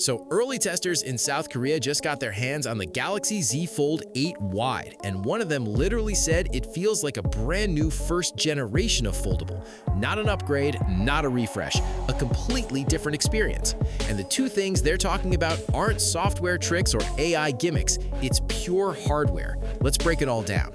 So early testers in South Korea just got their hands on the Galaxy Z Fold 8 Wide, and one of them literally said it feels like a brand new first generation of foldable. Not an upgrade, not a refresh, a completely different experience. And the two things they're talking about aren't software tricks or AI gimmicks, it's pure hardware. Let's break it all down.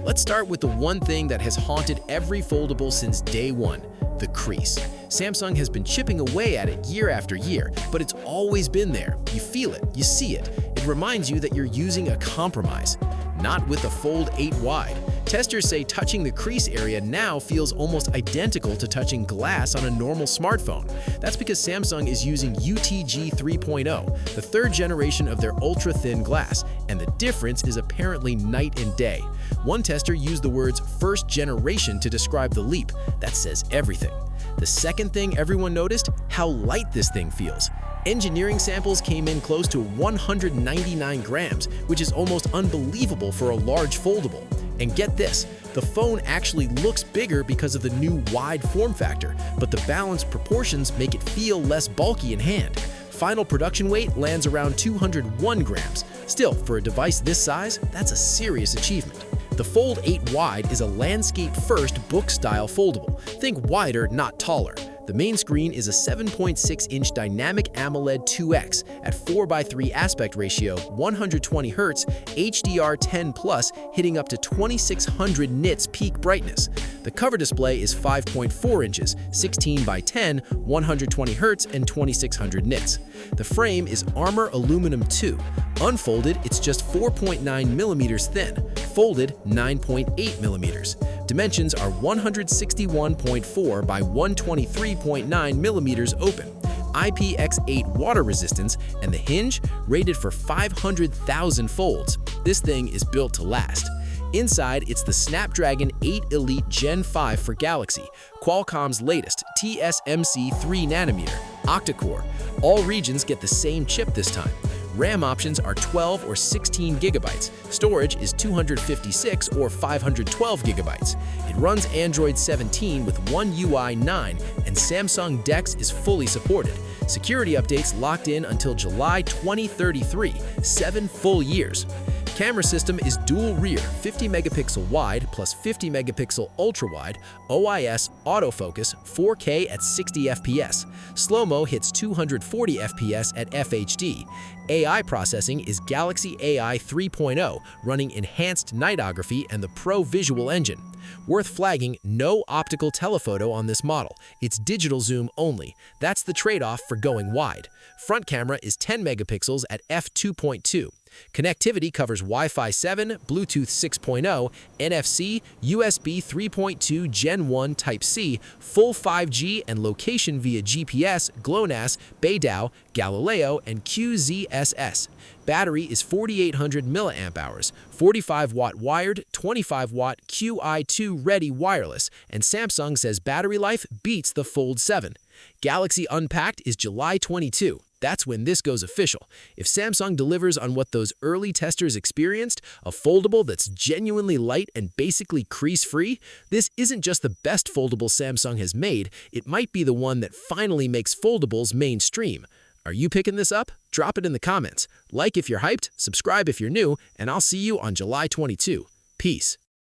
Let's start with the one thing that has haunted every foldable since day one: the crease. Samsung has been chipping away at it year after year, but it's always been there. You feel it, you see it. It reminds you that you're using a compromise. Not with the Fold 8 Wide. Testers say touching the crease area now feels almost identical to touching glass on a normal smartphone. That's because Samsung is using UTG 3.0, the third generation of their ultra-thin glass, and the difference is apparently night and day. One tester used the words first generation to describe the leap. That says everything. The second thing everyone noticed, how light this thing feels. Engineering samples came in close to 199 grams, which is almost unbelievable for a large foldable. And get this, the phone actually looks bigger because of the new wide form factor, but the balanced proportions make it feel less bulky in hand. Final production weight lands around 201 grams. Still, for a device this size, that's a serious achievement. The Fold 8 Wide is a landscape-first book-style foldable. Think wider, not taller. The main screen is a 7.6-inch dynamic AMOLED 2X at 4:3 aspect ratio, 120 Hz, HDR10+, hitting up to 2600 nits peak brightness. The cover display is 5.4 inches, 16:10, 120 Hz, and 2600 nits. The frame is Armor Aluminum 2. Unfolded, it's just 4.9 millimeters thin. Folded, 9.8 millimeters. Dimensions are 161.4 by 123.9 millimeters open. IPX8 water resistance, and the hinge rated for 500,000 folds. This thing is built to last. Inside, it's the Snapdragon 8 Elite Gen 5 for Galaxy, Qualcomm's latest TSMC 3nm, octa-core. All regions get the same chip this time. RAM options are 12 or 16 gigabytes. Storage is 256 or 512 gigabytes. It runs Android 17 with One UI 9, and Samsung DeX is fully supported. Security updates locked in until July 2033, 7 full years. Camera system is dual rear, 50 megapixel wide plus 50 megapixel ultra wide, OIS autofocus, 4K at 60 FPS. Slow-mo hits 240 FPS at FHD. AI processing is Galaxy AI 3.0, running enhanced nightography and the Pro Visual Engine. Worth flagging, no optical telephoto on this model. It's digital zoom only. That's the trade-off for going wide. Front camera is 10 megapixels at f2.2. Connectivity covers Wi-Fi 7, Bluetooth 6.0, NFC, USB 3.2 Gen 1 Type-C, full 5G, and location via GPS, GLONASS, Beidou, Galileo, and QZSS. Battery is 4,800 mAh, 45-watt wired, 25-watt QI2 ready wireless, and Samsung says battery life beats the Fold 7. Galaxy Unpacked is July 22. That's when this goes official. If Samsung delivers on what those early testers experienced, a foldable that's genuinely light and basically crease-free, this isn't just the best foldable Samsung has made, it might be the one that finally makes foldables mainstream. Are you picking this up? Drop it in the comments. Like if you're hyped, subscribe if you're new, and I'll see you on July 22. Peace.